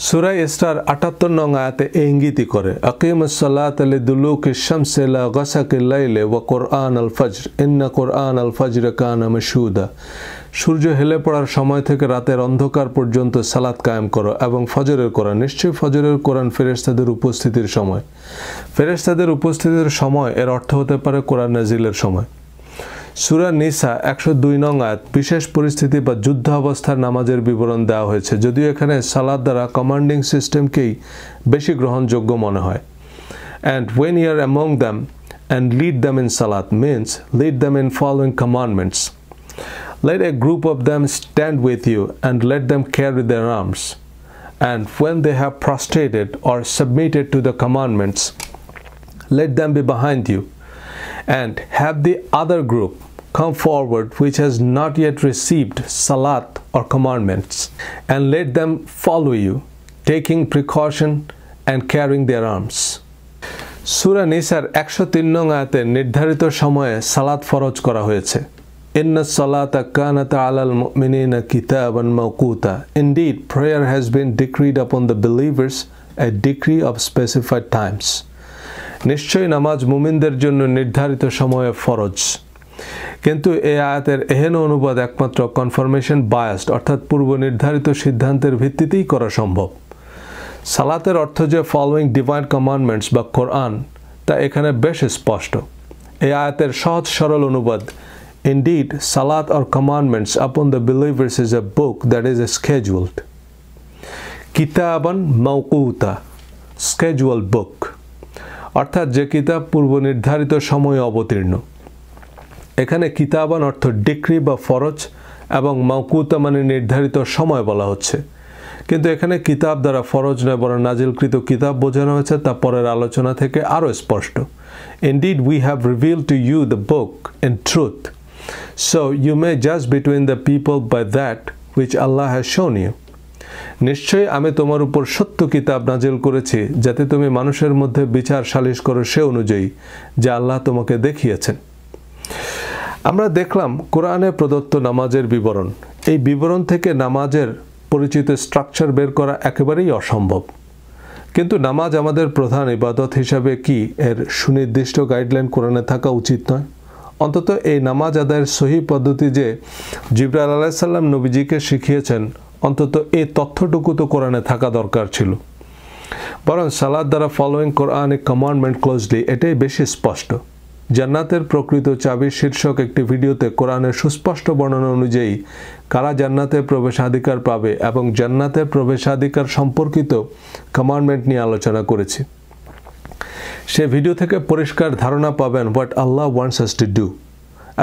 সূরা ইসরার ৭৮ নং আয়াতে এই ইঙ্গিতই করে, আকিমুস সালাত লিদুলুকি শামসি ইলা গাসাকিল লাইলি ওয়া কুরআন আল ফজর ইন্না কুরআন আল ফজর কানা মাশহুদা। সূর্য হেলে পড়ার সময় থেকে রাতের অন্ধকার পর্যন্ত সালাত কায়েম করো এবং ফজরের কোরআন, নিশ্চয়ই ফজরের কোরআন ফেরেশতাদের উপস্থিতির সময়। ফেরেশতাদের উপস্থিতির সময় এর অর্থ হতে পারে কোরআন নাজিলের সময়। সূরা নিসা ১০২ নং আয়াত বিশেষ পরিস্থিতি বা যুদ্ধ অবস্থার নামাজের বিবরণ দেওয়া হয়েছে, যদিও এখানে সালাত দ্বারা কমান্ডিং সিস্টেমকেই বেশি গ্রহণযোগ্য মনে হয়। And when you are among them and lead them in সালাত means lead them in following commandments. Let a group of them stand with you and let them carry their arms. And when they have prostrated or submitted to the commandments, let them be behind you. And have the other group come forward which has not yet received salat or commandments, and let them follow you, taking precaution and carrying their arms. সূরা নিসার ১০৩ নং আয়াতে নির্ধারিত সময়ে সালাত ফরজ করা হয়েছে। Inna salata kanat alal mu'minina kitaban mawquta. Indeed, prayer has been decreed upon the believers a decree of specified times. নিশ্চয়ই নামাজ মুমিনদের জন্য নির্ধারিত সময়ে ফরজ। কিন্তু এই আয়াতের এহেন অনুবাদ একমাত্র কনফার্মেশন বায়াসড, অর্থাৎ পূর্ব নির্ধারিত সিদ্ধান্তের ভিত্তিতেই করা সম্ভব। সালাতের অর্থ যে ফলোয়িং ডিভাইন কমান্ডমেন্টস বা কোরআন, তা এখানে বেশ স্পষ্ট। এই আয়াতের সহজ সরল অনুবাদ, Indeed, salat or commandments upon the believers is a book that is scheduled. Kitaban mawquta, scheduled book. অর্থাৎ যে কিতাব পূর্ব নির্ধারিত সময়ে অবতীর্ণ। এখানে কিতাবান অর্থ ডিক্রি বা ফরজ এবং মাওকুতা মানে নির্ধারিত সময় বলা হচ্ছে। কিন্তু এখানে কিতাব দ্বারা ফরজ নয় বরং নাজিলকৃত কিতাব বোঝানো হয়েছে, তা পরের আলোচনা থেকে আরও স্পষ্ট। Indeed, we have revealed to you the book in truth. So you may judge between the people by that which Allah has shown you. নিশ্চয়ই আমি তোমার উপর সত্য কিতাব নাজিল করেছি যাতে তুমি মানুষের মধ্যে বিচার সালিশ করো সে অনুযায়ী যা আল্লাহ তোমাকে দেখিয়েছেন। আমরা দেখলাম কোরআনে প্রদত্ত নামাজের বিবরণ। এই বিবরণ থেকে নামাজের পরিচিত স্ট্রাকচার বের করা একেবারেই অসম্ভব। কিন্তু নামাজ আমাদের প্রধান ইবাদত হিসাবে কি এর সুনির্দিষ্ট গাইডলাইন কোরআনে থাকা উচিত নয়? অন্তত এই নামাজ আদায়ের সহি পদ্ধতি যে জিবরাইল আলাইহিস সালাম নবীজিকে শিখিয়েছেন, অন্তত এই তথ্যটুকু তো কোরআনে থাকা দরকার ছিল। বরং সালাত দ্বারা ফলোয়িং কোরআনিক কমান্ডমেন্ট ক্লোজলি এটাই বেশি স্পষ্ট। জান্নাতের প্রকৃত চাবি শীর্ষক একটি ভিডিওতে কোরআনের সুস্পষ্ট বর্ণনা অনুযায়ী কারা জান্নাতে প্রবেশাধিকার পাবে এবং জান্নাতের প্রবেশাধিকার সম্পর্কিত কমান্ডমেন্ট নিয়ে আলোচনা করেছি। সে ভিডিও থেকে পরিষ্কার ধারণা পাবেন what Allah wants us to do,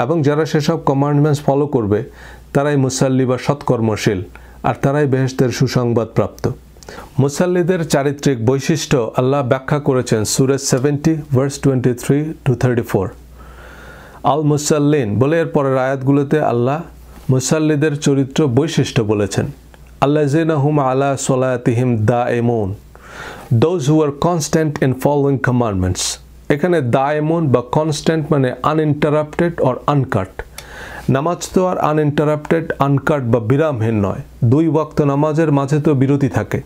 এবং যারা সেসব কমান্ডমেন্টস ফলো করবে তারাই মুসাল্লি বা সৎকর্মশীল, আর তারাই বেহেশতের সুসংবাদ প্রাপ্ত। মুসাল্লিদের চারিত্রিক বৈশিষ্ট্য আল্লাহ ব্যাখ্যা করেছেন সূরা 70 ভার্স 23-34। আল মুসাল্লিন বলে এর পরের আয়াতগুলোতে আল্লাহ মুসাল্লিদের চরিত্র বৈশিষ্ট্য বলেছেন, আল্লাযিনা হুম আলা সলাতিহিম দাঈমুন, those who are constant in following commandments. এখানে দাঈমুন বা কনস্ট্যান্ট মানে আনইন্টারাপ্টেড অর আনকাট। নামাজ তো আর আনইন্টারাপ্টেড, আনকাট বা বিরামহীন নয়, দুই ওয়াক্ত নামাজের মাঝে তো বিরতি থাকে।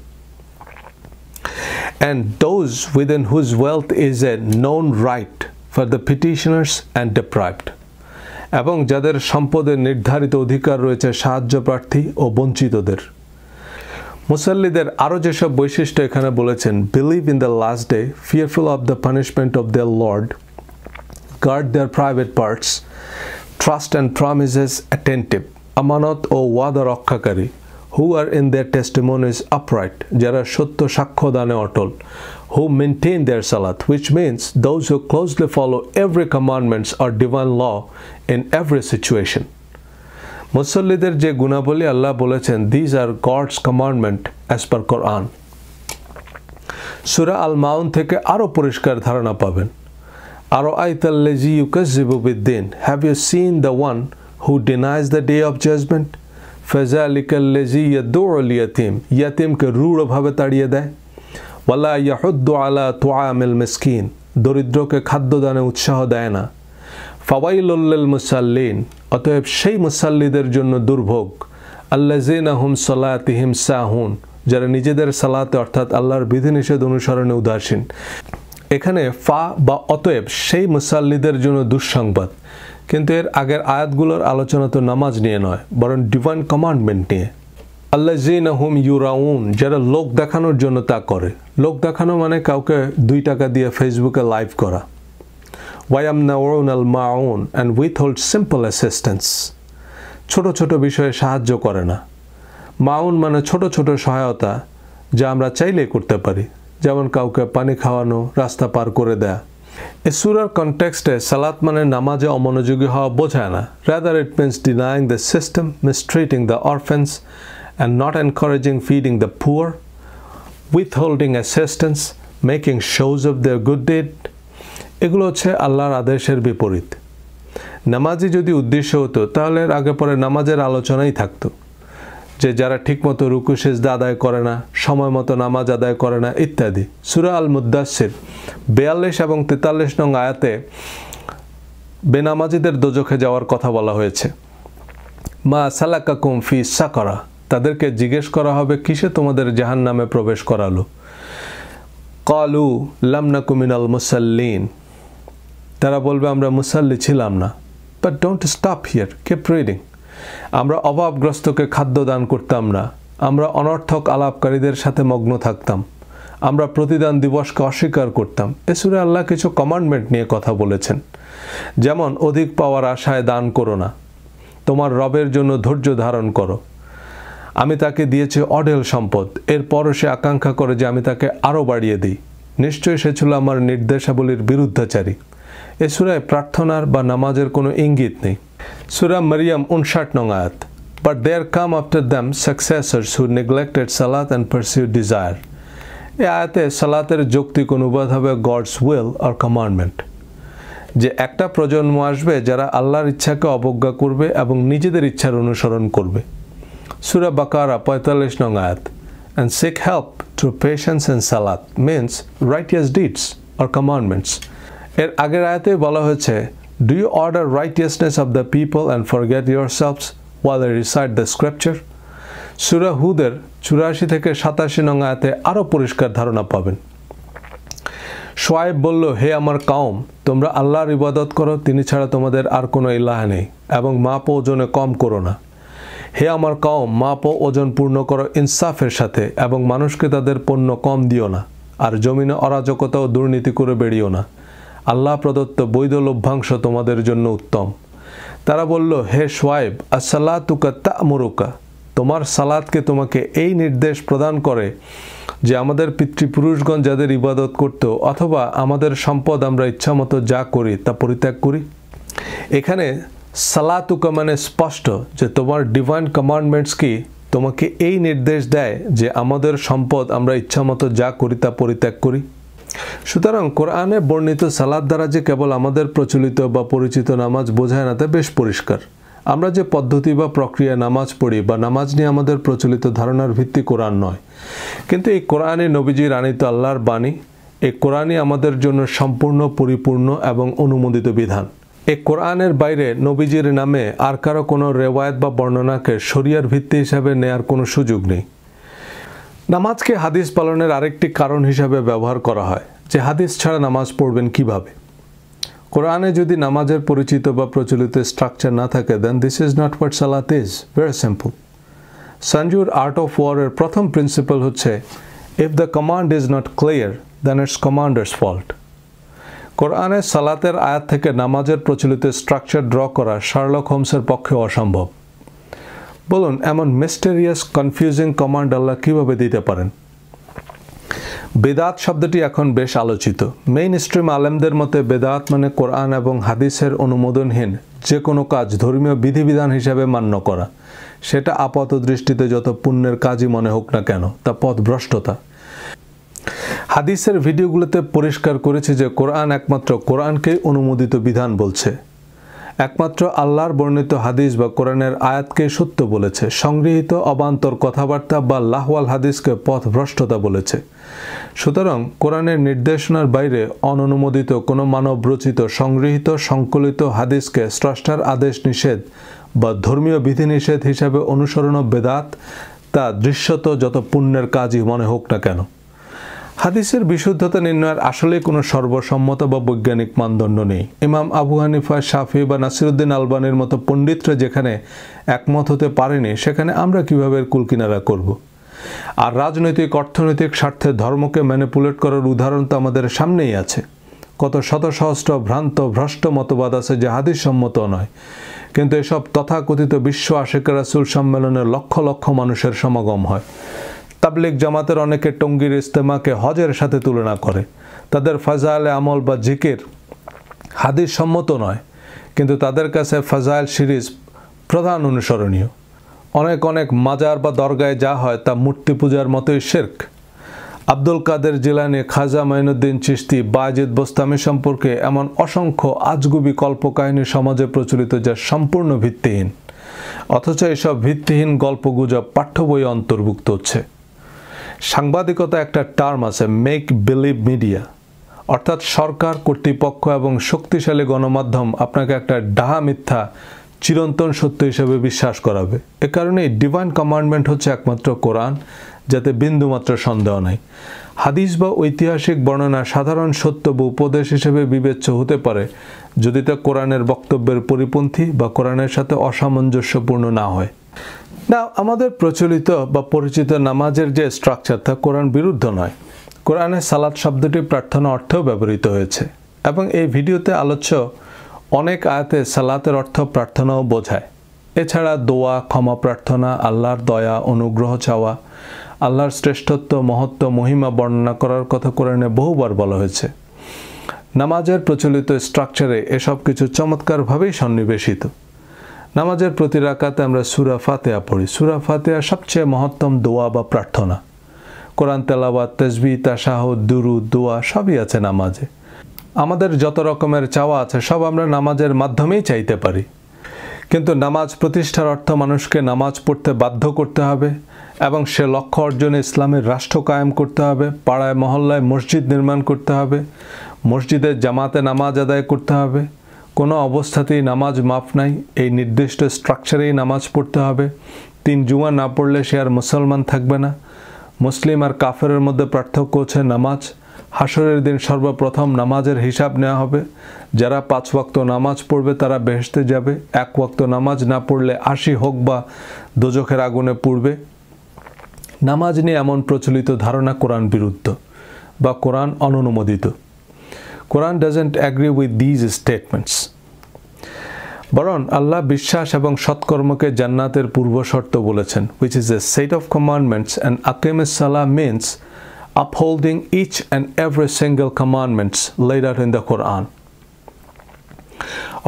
And those within whose wealth is a known right for the petitioners and deprived. এবং যাদের সম্পদের নির্ধারিত অধিকার রয়েছে সাহায্য প্রার্থী ও বঞ্চিতদের। মুসাল্লিদের আরও যেসব বৈশিষ্ট্য এখানে বলেছেন, believe in the last day, fearful of the punishment of their Lord, guard their private parts, trust and promises attentive, amanat o wada rakkakari, who are in their testimonies upright, jara sotto sakkho dane otol, who maintain their salat, which means those who closely follow every commandments or divine law in every situation. মুসল্লিদের যে গুণাবলী আল্লাহ বলেছেন, these are God's commandment as per Quran. সূরা আল মাউন থেকে আরো পরিষ্কার ধারণা পাবেন। আরাআইতাল্লাযী ইউকাযযিবু বিদ্দিন, have you seen the one who denies the day of judgment? ফাযালিকাল্লাযী ইয়াদউল ইয়াতীম, ইয়াতীমকে রূঢ়ভাবে তাড়িয়ে দেয়। ওয়ালা ইয়াহুদ্দু আলা তুআমিল মিসকিন, দরিদ্রকে খাদ্যদানে উৎসাহ দেয় না। ফাওয়াইলুল লিল মুসাল্লিন, অতএব সেই মুসাল্লিদের জন্য দুর্ভোগ। আল্লাযীনা হুম সালাতিহিম সাহুন, যারা নিজেদের সালাতে অর্থাৎ আল্লাহর বিধিনিষেধ অনুসরণে উদাসীন। এখানে ফা বা অতএব সেই মুসাল্লিদের জন্য দুঃসংবাদ, কিন্তু এর আগের আয়াতগুলোর আলোচনা তো নামাজ নিয়ে নয়, বরং ডিভাইন কমান্ডমেন্ট নিয়ে। আল্লাযীনা হুম ইউরাউন, যারা লোক দেখানোর জন্য তা করে। লোক দেখানো মানে কাউকে 2 টাকা দিয়ে ফেসবুকে লাইভ করা। ওয়ায়ামনাউনাল মাউন, অ্যান্ড উইথহোল্ড সিম্পল অ্যাসিস্ট্যান্স, ছোট ছোট বিষয়ে সাহায্য করে না। মাউন মানে ছোট ছোট সহায়তা, যা আমরা চাইলেই করতে পারি, যেমন কাউকে পানি খাওয়ানো, রাস্তা পার করে দেয়া। এই সূরার কনটেক্সটে সালাত মানে নামাজে অমনোযোগী হওয়া বোঝায় না। Rather it means denying the system, mistreating the orphans, and not encouraging feeding the poor, withholding assistance, making shows of their good deed. এগুলো হচ্ছে আল্লাহর আদেশের বিপরীত। নামাজি যদি উদ্দেশ্য হতো, তাহলে এর আগে পরে নামাজের আলোচনাই থাকতো, যে যারা ঠিকমতো রুকু সিজদা আদায় করে না, সময় মতো নামাজ আদায় করে না ইত্যাদি। সূরা আল মুদ্দাসসির 42 এবং 43 নং আয়াতে বেনামাজিদের দোজখে যাওয়ার কথা বলা হয়েছে। মা সালাকাকুম ফি সাকরা, তাদেরকে জিজ্ঞেস করা হবে কিসে তোমাদের জাহান্নামে প্রবেশ করালো। ক্বালু লাম নাকু মিনাল মুসাল্লিন, তারা বলবে আমরা মুসাল্লি ছিলাম না। But don't stop here, keep reading. আমরা অভাবগ্রস্তকে খাদ্য দান করতাম না, আমরা অনর্থক আলাপকারীদের সাথে মগ্ন থাকতাম, আমরা প্রতিদান দিবসকে অস্বীকার করতাম। এ সূরায় আল্লাহ কিছু কমান্ডমেন্ট নিয়ে কথা বলেছেন, যেমন অধিক পাওয়ার আশায় দান করো না, তোমার রবের জন্য ধৈর্য ধারণ করো। আমি তাকে দিয়েছি অঢেল সম্পদ, এরপরও সে আকাঙ্ক্ষা করে যে আমি তাকে আরও বাড়িয়ে দিই। নিশ্চয়ই সে ছিল আমার নির্দেশাবলীর বিরুদ্ধাচারী। এ সূরায় প্রার্থনার বা নামাজের কোনো ইঙ্গিত নেই। সূরা মারিয়াম 59 নং আয়াত, but there came after them successors who neglected সালাত অ্যান্ড পারসিউড ডিজায়ার। এ আয়াতে সালাতের যৌক্তিক অনুবাদ হবে গডস উইল অর কমান্ডমেন্ট, যে একটা প্রজন্ম আসবে যারা আল্লাহর ইচ্ছাকে অবজ্ঞা করবে এবং নিজেদের ইচ্ছার অনুসরণ করবে। সূরা বাকারা 45 নং আয়াত, and seek help through patience and salat means righteous deeds or commandments. এর আগের আয়াতে বলা হয়েছে, do you order righteousness of the people and forget yourselves while they recite the scripture? সূরা হুদের 84 থেকে 87 নং আয়াতে আরো পরিষ্কার ধারণা পাবেন। শুআয়ব বলল, হে আমার কওম, তোমরা আল্লাহর ইবাদত করো, তিনি ছাড়া তোমাদের আর কোনো ইলাহ নেই, এবং মাপ ও ওজনে কম করো না। হে আমার কওম, মাপ ও ওজন পূর্ণ করো ইনসাফের সাথে, এবং মানুষকে তাদের পণ্য কম দিও না, আর জমিনে অরাজকতা ও দুর্নীতি করে বেরিও না। আল্লাহ প্রদত্ত বৈধ লভ্যাংশ তোমাদের জন্য উত্তম। তারা বলল, হে শুআয়ব, আসসালাতুকা তা'মুরুকা, তোমার সালাতকে তোমাকে এই নির্দেশ প্রদান করে যে আমাদের পিতৃপুরুষগণ যাদের ইবাদত করত, অথবা আমাদের সম্পদ আমরা ইচ্ছামতো যা করি তা পরিত্যাগ করি। এখানে সালাতুকা মানে স্পষ্ট যে তোমার ডিভাইন কমান্ডমেন্টস কি তোমাকে এই নির্দেশ দেয় যে আমাদের সম্পদ আমরা ইচ্ছামতো যা করি তা পরিত্যাগ করি। সুতরাং কোরআনে বর্ণিত সালাত দ্বারা যে কেবল আমাদের প্রচলিত বা পরিচিত নামাজ বোঝায় না তা বেশ পরিষ্কার। আমরা যে পদ্ধতি বা প্রক্রিয়া নামাজ পড়ি বা নামাজ নিয়ে আমাদের প্রচলিত ধারণার ভিত্তি কোরআন নয়, কিন্তু এই কোরআনে নবীজির আনিত আল্লাহর বাণী। এই কোরআনই আমাদের জন্য সম্পূর্ণ, পরিপূর্ণ এবং অনুমোদিত বিধান। এই কোরআনের বাইরে নবীজির নামে আর কারো কোনো রেওয়ায়েত বা বর্ণনাকে শরিয়ার ভিত্তি হিসাবে নেয়ার কোনো সুযোগ নেই। নামাজকে হাদিস পালনের আরেকটি কারণ হিসাবে ব্যবহার করা হয় যে হাদিস ছাড়া নামাজ পড়বেন কিভাবে। কোরআনে যদি নামাজের পরিচিত বা প্রচলিত স্ট্রাকচার না থাকে, then this is not what সালাত ইজ। Very simple. সঞ্জুর আর্ট অফ ওয়ারের প্রথম প্রিন্সিপাল হচ্ছে, if the command is not clear then it's commander's fault. কোরআনে সালাতের আয়াত থেকে নামাজের প্রচলিত স্ট্রাকচার ড্র করা শার্লক হোমসের পক্ষে অসম্ভব। বলুন, এমন মিস্টেরিয়াস কনফিউজিং কমান্ড আল্লাহ কীভাবে দিতে পারেন? বেদাত শব্দটি এখন বেশ আলোচিত। মেইন স্ট্রিম আলেমদের মতে বেদাত মানে কোরআন এবং হাদিসের অনুমোদনহীন যে কোনো কাজ ধর্মীয় বিধিবিধান হিসাবে মান্য করা। সেটা আপাত দৃষ্টিতে যত পুণ্যের কাজই মনে হোক না কেন, তা পথভ্রষ্টতা। হাদিসের ভিডিওগুলোতে পরিষ্কার করেছে যে কোরআন একমাত্র কোরআনকেই অনুমোদিত বিধান বলছে, একমাত্র আল্লাহর বর্ণিত হাদিস বা কোরআনের আয়াতকে সত্য বলেছে, সংগৃহীত অবান্তর কথাবার্তা বা লাহওয়াল হাদিসকে পথভ্রষ্টতা বলেছে। সুতরাং কোরআনের নির্দেশনার বাইরে অননুমোদিত কোনো মানবরচিত সংগৃহীত সংকলিত হাদিসকে স্রষ্টার আদেশ নিষেধ বা ধর্মীয় বিধিনিষেধ হিসাবে অনুসরণ বেদাত, তা দৃশ্যত যত পুণ্যের কাজই মনে হোক না কেন। হাদিসের বিশুদ্ধতা নির্ণয়ের আসলে কোনো সর্বসম্মত বা বৈজ্ঞানিক মানদণ্ড নেই। ইমাম আবু হানিফা, শাফি বা নাসিরুদ্দিন আলবানির মতো পণ্ডিতরা যেখানে একমত হতে পারেনি, সেখানে আমরা কীভাবে কুলকিনারা করব? আর রাজনৈতিক অর্থনৈতিক স্বার্থে ধর্মকে ম্যানিপুলেট করার উদাহরণ তো আমাদের সামনেই আছে। কত শত সহস্র ভ্রান্ত ভ্রষ্ট মতবাদ আছে যা হাদিস সম্মত নয়, কিন্তু এসব তথাকথিত বিশ্ব আশিক রাসূল সম্মেলনে লক্ষ লক্ষ মানুষের সমাগম হয়। তাবলিগ জামাতের অনেকে টঙ্গীর ইজতেমাকে হজের সাথে তুলনা করে। তাদের ফাজাইলে আমল বা জিকির হাদিস সম্মত নয়, কিন্তু তাদের কাছে ফাজাইল সিরিজ প্রধান অনুসরণীয়। অনেক অনেক মাজার বা দরগায় যা হয় তা মূর্তি পূজার মতোই শিরক। আব্দুল কাদের জিলানী, খাজা মাইনুদ্দিন চিশতি, বায়েজিদ বোস্তামি সম্পর্কে এমন অসংখ্য আজগুবি কল্পকাহিনী সমাজে প্রচলিত যা সম্পূর্ণ ভিত্তিহীন, অথচ এসব ভিত্তিহীন গল্পগুজব পাঠ্য বইয়ে অন্তর্ভুক্ত হচ্ছে। সাংবাদিকতা একটা টার্ম আছে, মেক বিলিভ মিডিয়া, অর্থাৎ সরকার, কর্তৃপক্ষ এবং শক্তিশালী গণমাধ্যম আপনাকে একটা ডাহা মিথ্যা চিরন্তন সত্য হিসেবে বিশ্বাস করাবে। এ কারণেই ডিভাইন কমান্ডমেন্ট হচ্ছে একমাত্র কোরআন, যাতে বিন্দুমাত্র সন্দেহ নাই। হাদিস বা ঐতিহাসিক বর্ণনা সাধারণ সত্য বা উপদেশ হিসেবে বিবেচ্য হতে পারে যদি তা কোরআনের বক্তব্যের পরিপন্থী বা কোরআনের সাথে অসামঞ্জস্যপূর্ণ না হয়। না, আমাদের প্রচলিত বা পরিচিত নামাজের যে স্ট্রাকচার তা কোরআন বিরুদ্ধ নয়। কোরআনে সালাত শব্দটি প্রার্থনা অর্থেও ব্যবহৃত হয়েছে এবং এই ভিডিওতে আলোচ্য অনেক আয়াতে সালাতের অর্থ প্রার্থনাও বোঝায়। এছাড়া দোয়া, ক্ষমা প্রার্থনা, আল্লাহর দয়া, অনুগ্রহ চাওয়া, আল্লাহর শ্রেষ্ঠত্ব, মহত্ব, মহিমা বর্ণনা করার কথা কোরআনে বহুবার বলা হয়েছে। নামাজের প্রচলিত স্ট্রাকচারে এসব কিছু চমৎকারভাবেই সন্নিবেশিত। নামাজের প্রতি রাকাতে আমরা সূরা ফাতিহা পড়ি। সূরা ফাতিহা সবচেয়ে মহত্তম দোয়া বা প্রার্থনা। কোরআন তেলাওয়াত, তাসবিহ, তাশাহুদ, দুরুদ, দোয়া সবই আছে নামাজে। আমাদের যত রকমের চাওয়া আছে সব আমরা নামাজের মাধ্যমেই চাইতে পারি, কিন্তু নামাজ প্রতিষ্ঠার অর্থ মানুষকে নামাজ পড়তে বাধ্য করতে হবে এবং সে লক্ষ্য অর্জনে ইসলামের রাষ্ট্র কায়েম করতে হবে। পাড়ায় মহল্লায় মসজিদ নির্মাণ করতে হবে, মসজিদের জামাতে নামাজ আদায় করতে হবে। কোনো অবস্থাতেই নামাজ মাফ নাই, এই নির্দিষ্ট স্ট্রাকচারেই নামাজ পড়তে হবে। 3 জুমা না পড়লে সে আর মুসলমান থাকবে না। মুসলিম আর কাফেরের মধ্যে পার্থক্য হচ্ছে নামাজ। হাসরের দিন সর্বপ্রথম নামাজের হিসাব নেওয়া হবে। যারা 5 ওয়াক্ত নামাজ পড়বে তারা বেহেশতে যাবে। 1 ওয়াক্ত নামাজ না পড়লে 80 হোক বা দোজখের আগুনে পুড়বে। নামাজ নিয়ে এমন প্রচলিত ধারণা কোরআন বিরুদ্ধ বা কোরআন অননুমোদিত। Quran doesn't agree with these statements. বরং আল্লাহ বিশ্বাস এবং সৎকর্মকে জান্নাতের পূর্বশর্ত বলেছেন, which is a set of commandments, and aqimus salah means upholding each and every single commandments laid out in the Quran.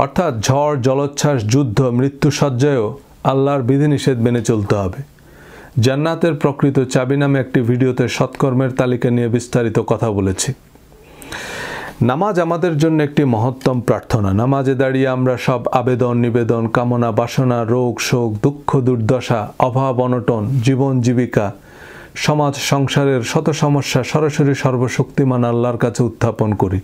অর্থাৎ ঝড়, জলোচ্ছ্বাস, যুদ্ধ, মৃত্যুসজ্জায়ও আল্লাহর বিধিনিষেধ মেনে চলতে হবে। জান্নাতের প্রকৃত চাবি নামে একটি ভিডিওতে সৎকর্মের তালিকা নিয়ে বিস্তারিত কথা বলেছি। নামাজ আমাদের জন্য একটি মহত্তম প্রার্থনা। নামাজে দাঁড়িয়ে আমরা সব আবেদন, নিবেদন, কামনা, বাসনা, রোগ, শোক, দুঃখ, দুর্দশা, অভাব, অনটন, জীবন জীবিকা, সমাজ সংসারের শত সমস্যা সরাসরি সর্বশক্তিমান আল্লাহর কাছে উত্থাপন করি।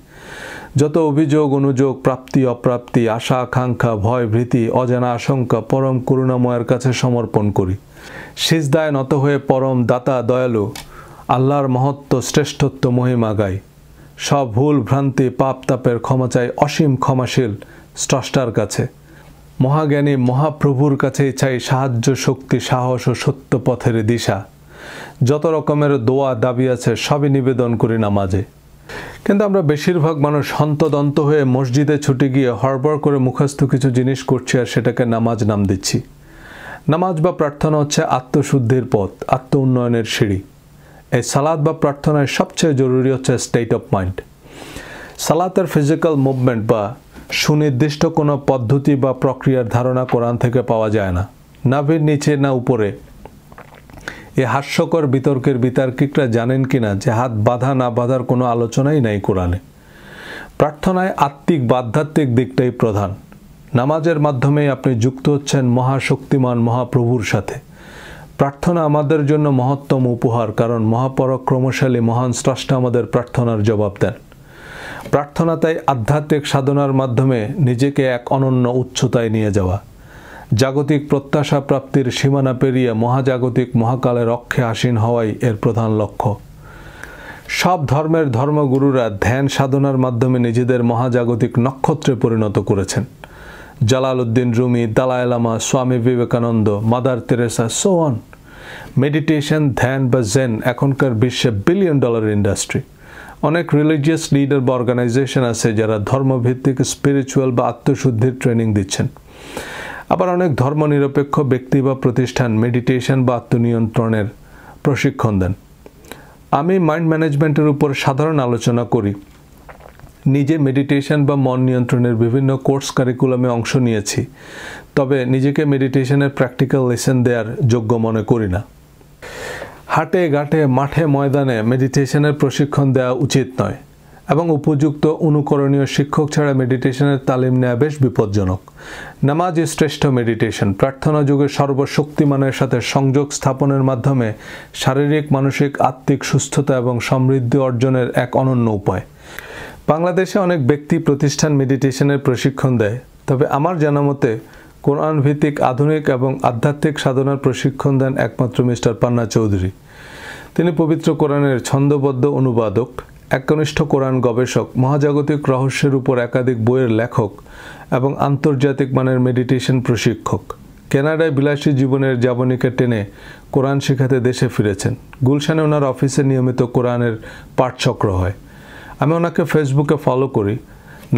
যত অভিযোগ, অনুযোগ, প্রাপ্তি, অপ্রাপ্তি, আশা, আকাঙ্ক্ষা, ভয়, ভীতি, অজানা আশঙ্কা পরম করুণাময়ের কাছে সমর্পণ করি। সিজদায় নত হয়ে পরম দাতা, দয়ালু আল্লাহর মহত্ব, শ্রেষ্ঠত্ব, মহিমা গাই। সব ভুল ভ্রান্তি, পাপ তাপের ক্ষমা চাই অসীম ক্ষমাশীল স্রষ্টার কাছে। মহাজ্ঞানী মহাপ্রভুর কাছেই চাই সাহায্য, শক্তি, সাহস ও সত্য পথের দিশা। যত রকমের দোয়া দাবি আছে সবই নিবেদন করি নামাজে। কিন্তু আমরা বেশিরভাগ মানুষ হন্তদন্ত হয়ে মসজিদে ছুটে গিয়ে হড়বড় করে মুখস্থ কিছু জিনিস করছি আর সেটাকে নামাজ নাম দিচ্ছি। নামাজ বা প্রার্থনা হচ্ছে আত্মশুদ্ধির পথ, আত্ম উন্নয়নের সিঁড়ি। এই সালাত বা প্রার্থনায় সবচেয়ে জরুরি হচ্ছে স্টেট অফ মাইন্ড। সালাতের ফিজিক্যাল মুভমেন্ট বা সুনির্দিষ্ট কোনো পদ্ধতি বা প্রক্রিয়ার ধারণা কোরআন থেকে পাওয়া যায় না, নাভির নিচে না উপরে। এই হাস্যকর বিতর্কের বিতার্কিকরা জানেন কিনা যে হাত বাঁধা না বাঁধার কোনো আলোচনাই নাই কোরআনে। প্রার্থনায় আত্মিক বা আধ্যাত্মিক দিকটাই প্রধান। নামাজের মাধ্যমেই আপনি যুক্ত হচ্ছেন মহাশক্তিমান মহাপ্রভুর সাথে। প্রার্থনা আমাদের জন্য মহত্তম উপহার, কারণ মহাপরাক্রমশালী মহান স্রষ্টা আমাদের প্রার্থনার জবাব দেন। প্রার্থনা তাই আধ্যাত্মিক সাধনার মাধ্যমে নিজেকে এক অনন্য উচ্চতায় নিয়ে যাওয়া, জাগতিক প্রত্যাশা প্রাপ্তির সীমানা পেরিয়ে মহাজাগতিক মহাকালের অক্ষে আসীন হওয়াই এর প্রধান লক্ষ্য। সব ধর্মের ধর্মগুরুরা ধ্যান সাধনার মাধ্যমে নিজেদের মহাজাগতিক নক্ষত্রে পরিণত করেছেন। Jalaluddin Rumi, Dalai Lama, Swami Vivekananda, mother Teresa, so on. Meditation, ধ্যান বা জেন এখনকার বিশ্বে $1 বিলিয়ন ইন্ডাস্ট্রি। অনেক রিলিজিয়াস লিডার বা অর্গানাইজেশন আছে যারা ধর্মভিত্তিক স্পিরিচুয়াল বা আত্মশুদ্ধির ট্রেনিং দিচ্ছেন। আবার অনেক ধর্মনিরপেক্ষ ব্যক্তি বা প্রতিষ্ঠান মেডিটেশন বা আত্মনিয়ন্ত্রণের প্রশিক্ষণ দেন। আমি মাইন্ড ম্যানেজমেন্টের উপর সাধারণ আলোচনা করি। নিজে মেডিটেশন বা মন নিয়ন্ত্রণের বিভিন্ন কোর্স কারিকুলামে অংশ নিয়েছি, তবে নিজেকে মেডিটেশনের প্র্যাকটিক্যাল লেসন দেওয়ার যোগ্য মনে করি না। হাটে ঘাটে মাঠে ময়দানে মেডিটেশনের প্রশিক্ষণ দেওয়া উচিত নয়, এবং উপযুক্ত অনুকরণীয় শিক্ষক ছাড়া মেডিটেশনের তালিম নেওয়া বেশ বিপজ্জনক। নামাজই শ্রেষ্ঠ মেডিটেশন। প্রার্থনা যুগে সর্বশক্তিমানের সাথে সংযোগ স্থাপনের মাধ্যমে শারীরিক, মানসিক, আত্মিক সুস্থতা এবং সমৃদ্ধি অর্জনের এক অনন্য উপায়। বাংলাদেশে অনেক ব্যক্তি প্রতিষ্ঠান মেডিটেশনের প্রশিক্ষণ দেয়, তবে আমার জানা মতে কোরআন ভিত্তিক আধুনিক এবং আধ্যাত্মিক সাধনার প্রশিক্ষণ দেন একমাত্র মিস্টার পান্না চৌধুরী। তিনি পবিত্র কোরআনের ছন্দবদ্ধ অনুবাদক, একনিষ্ঠ কোরআন গবেষক, মহাজাগতিক রহস্যের উপর একাধিক বইয়ের লেখক এবং আন্তর্জাতিক মানের মেডিটেশন প্রশিক্ষক। কানাডায় বিলাসী জীবনের যাবনিকা টেনে কোরআন শেখাতে দেশে ফিরেছেন। গুলশানে ওনার অফিসে নিয়মিত কোরআনের পাঠচক্র হয়। আমি ওনাকে ফেসবুকে ফলো করি।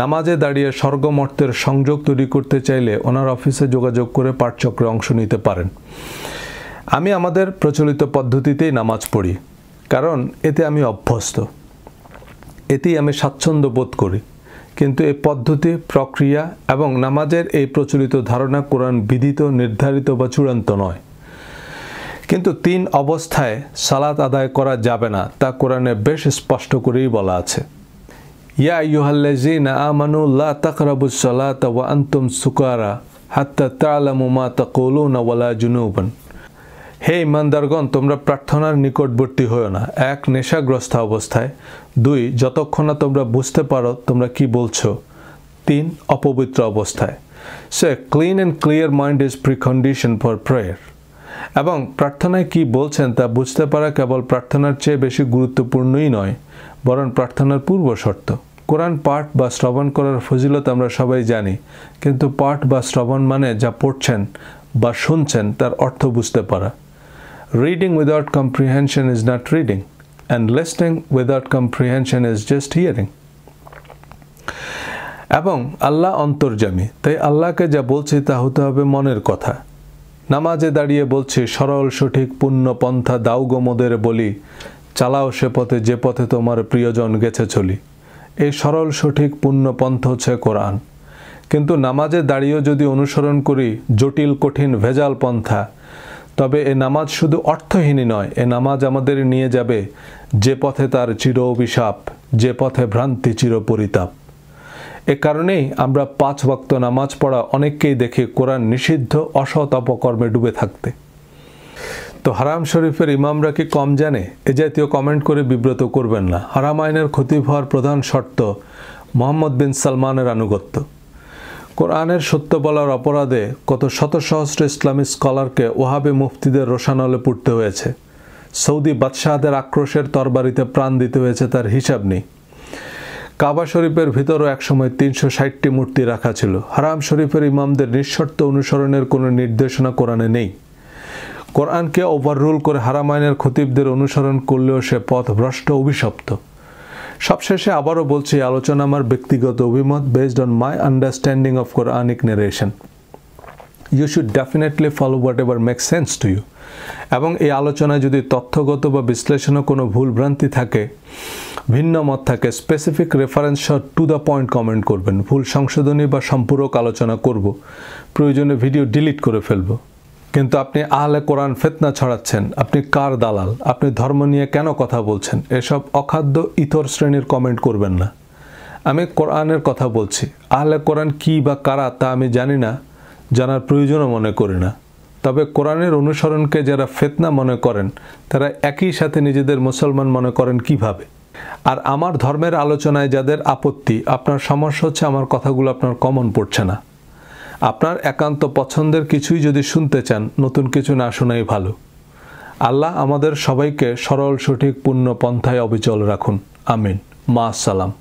নামাজে দাঁড়িয়ে স্বর্গমর্তের সংযোগ তৈরি করতে চাইলে ওনার অফিসে যোগাযোগ করে পাঠচক্রে অংশ নিতে পারেন। আমি আমাদের প্রচলিত পদ্ধতিতেই নামাজ পড়ি, কারণ এতে আমি অভ্যস্ত, এতেই আমি স্বাচ্ছন্দ্য বোধ করি। কিন্তু এই পদ্ধতি, প্রক্রিয়া এবং নামাজের এই প্রচলিত ধারণা কোরআন বিধিত, নির্ধারিত বা চূড়ান্ত নয়। কিন্তু 3 অবস্থায় সালাত আদায় করা যাবে না তা কোরআনে বেশ স্পষ্ট করেই বলা আছে। ইয়া আইয়ুহাল্লাযীনা আমানু লা তাকরাবুস সালাতা ওয়া আনতুম সুকারা হাত্তা তা'লামু মা তাকুলুনা ওয়ালা জুনুবান। হে ইমানদারগণ, তোমরা প্রার্থনার নিকটবর্তী হও না 1 নেশাগ্রস্ত অবস্থায়, 2 যতক্ষণ না তোমরা বুঝতে পারো তোমরা কি বলছো, 3 অপবিত্র অবস্থায়। So clean and clear mind is precondition for prayer. এবং প্রার্থনায় কি বলছেন তা বুঝতে পারা কেবল প্রার্থনার চেয়ে বেশি গুরুত্বপূর্ণই নয়, বরং প্রার্থনার পূর্ব শর্ত। কোরআন পাঠ বা শ্রবণ করার ফজিলত আমরা সবাই জানি, কিন্তু পাঠ বা শ্রবণ মানে যা পড়ছেন বা শুনছেন তার অর্থ বুঝতে পারা। Reading without comprehension is not reading, and listening without comprehension is just hearing. এবং আল্লাহ অন্তর্যামী, তাই আল্লাহকে যা বলছি তা হতে হবে মনের কথা। নামাজে দাঁড়িয়ে বলছি, সরল সঠিক পুণ্য পন্থা দাও গো মোদের বলি, চালাও সে পথে যে পথে তোমার প্রিয়জন গেছে চলি। এই সরল সঠিক পুণ্য পন্থা হচ্ছে কোরআন। কিন্তু নামাজে দাঁড়িয়েও যদি অনুসরণ করি জটিল কঠিন ভেজাল পন্থা, তবে এ নামাজ শুধু অর্থহীনই নয়, এ নামাজ আমাদের নিয়ে যাবে যে পথে তার চির অভিশাপ, যে পথে ভ্রান্তি চির পরিতাপ। এ কারণেই আমরা 5 ওয়াক্ত নামাজ পড়া অনেককেই দেখি কোরআন নিষিদ্ধ অসৎ অপকর্মে ডুবে থাকতে। তো হারাম শরীফের ইমামরা কি কম জানে? এ জাতীয় কমেন্ট করে বিব্রত করবেন না। হারাম আইনের খতিব হওয়ার প্রধান শর্ত মোহাম্মদ বিন সালমানের আনুগত্য। কোরআনের সত্য বলার অপরাধে কত শত সহস্র ইসলামী স্কলারকে ওহাবি মুফতিদের রোশানলে পুড়তে হয়েছে। সৌদি বাদশাহদের আক্রোশের তরবারিতে প্রাণ দিতে হয়েছে তার হিসাব নেই। কাবা শরীফের ভিতরও একসময় 360টি মূর্তি রাখা ছিল। হারাম শরীফের ইমামদের নিঃশর্ত অনুসরণের কোনো নির্দেশনা কোরআনে নেই। কোরআনকে ওভাররুল করে হারাম আইনের খতিবদের অনুসরণ করলেও সে পথ ভ্রষ্ট অভিশপ্ত। সবশেষে আবারও বলছি, আলোচনা আমার ব্যক্তিগত অভিমত based on my understanding of Quranic narration. You should definitely follow whatever make sense to you. এবং এই আলোচনায় যদি তথ্যগত বা বিশ্লেষণে কোনো ভুলভ্রান্তি থাকে, ভিন্ন মত থাকে, স্পেসিফিক রেফারেন্স সহ টু দ্য পয়েন্ট কমেন্ট করবেন। ভুল সংশোধনী বা সম্পূরক আলোচনা করব, প্রয়োজনে ভিডিও ডিলিট করে ফেলব। কিন্তু আপনি আহলে কোরআন ফিতনা ছড়াচ্ছেন, আপনি কার দালাল, আপনি ধর্ম নিয়ে কেন কথা বলছেন, এসব অখাদ্য ইতর শ্রেণীর কমেন্ট করবেন না। আমি কোরআনের কথা বলছি। আহলে কোরআন কী বা কারা তা আমি জানি না, জানার প্রয়োজনও মনে করি না। তবে কোরআনের অনুসরণকে যারা ফিতনা মনে করেন, তারা একই সাথে নিজেদের মুসলমান মনে করেন কিভাবে? আর আমার ধর্মের আলোচনায় যাদের আপত্তি, আপনার সমস্যা হচ্ছে আমার কথাগুলো আপনার কমন পড়ছে না। আপনার একান্ত পছন্দের কিছুই যদি শুনতে চান, নতুন কিছু না শোনাই ভালো। আল্লাহ আমাদের সবাইকে সরল সঠিক পূর্ণ পন্থায় অবিচল রাখুন। আমিন। মা আসসালাম।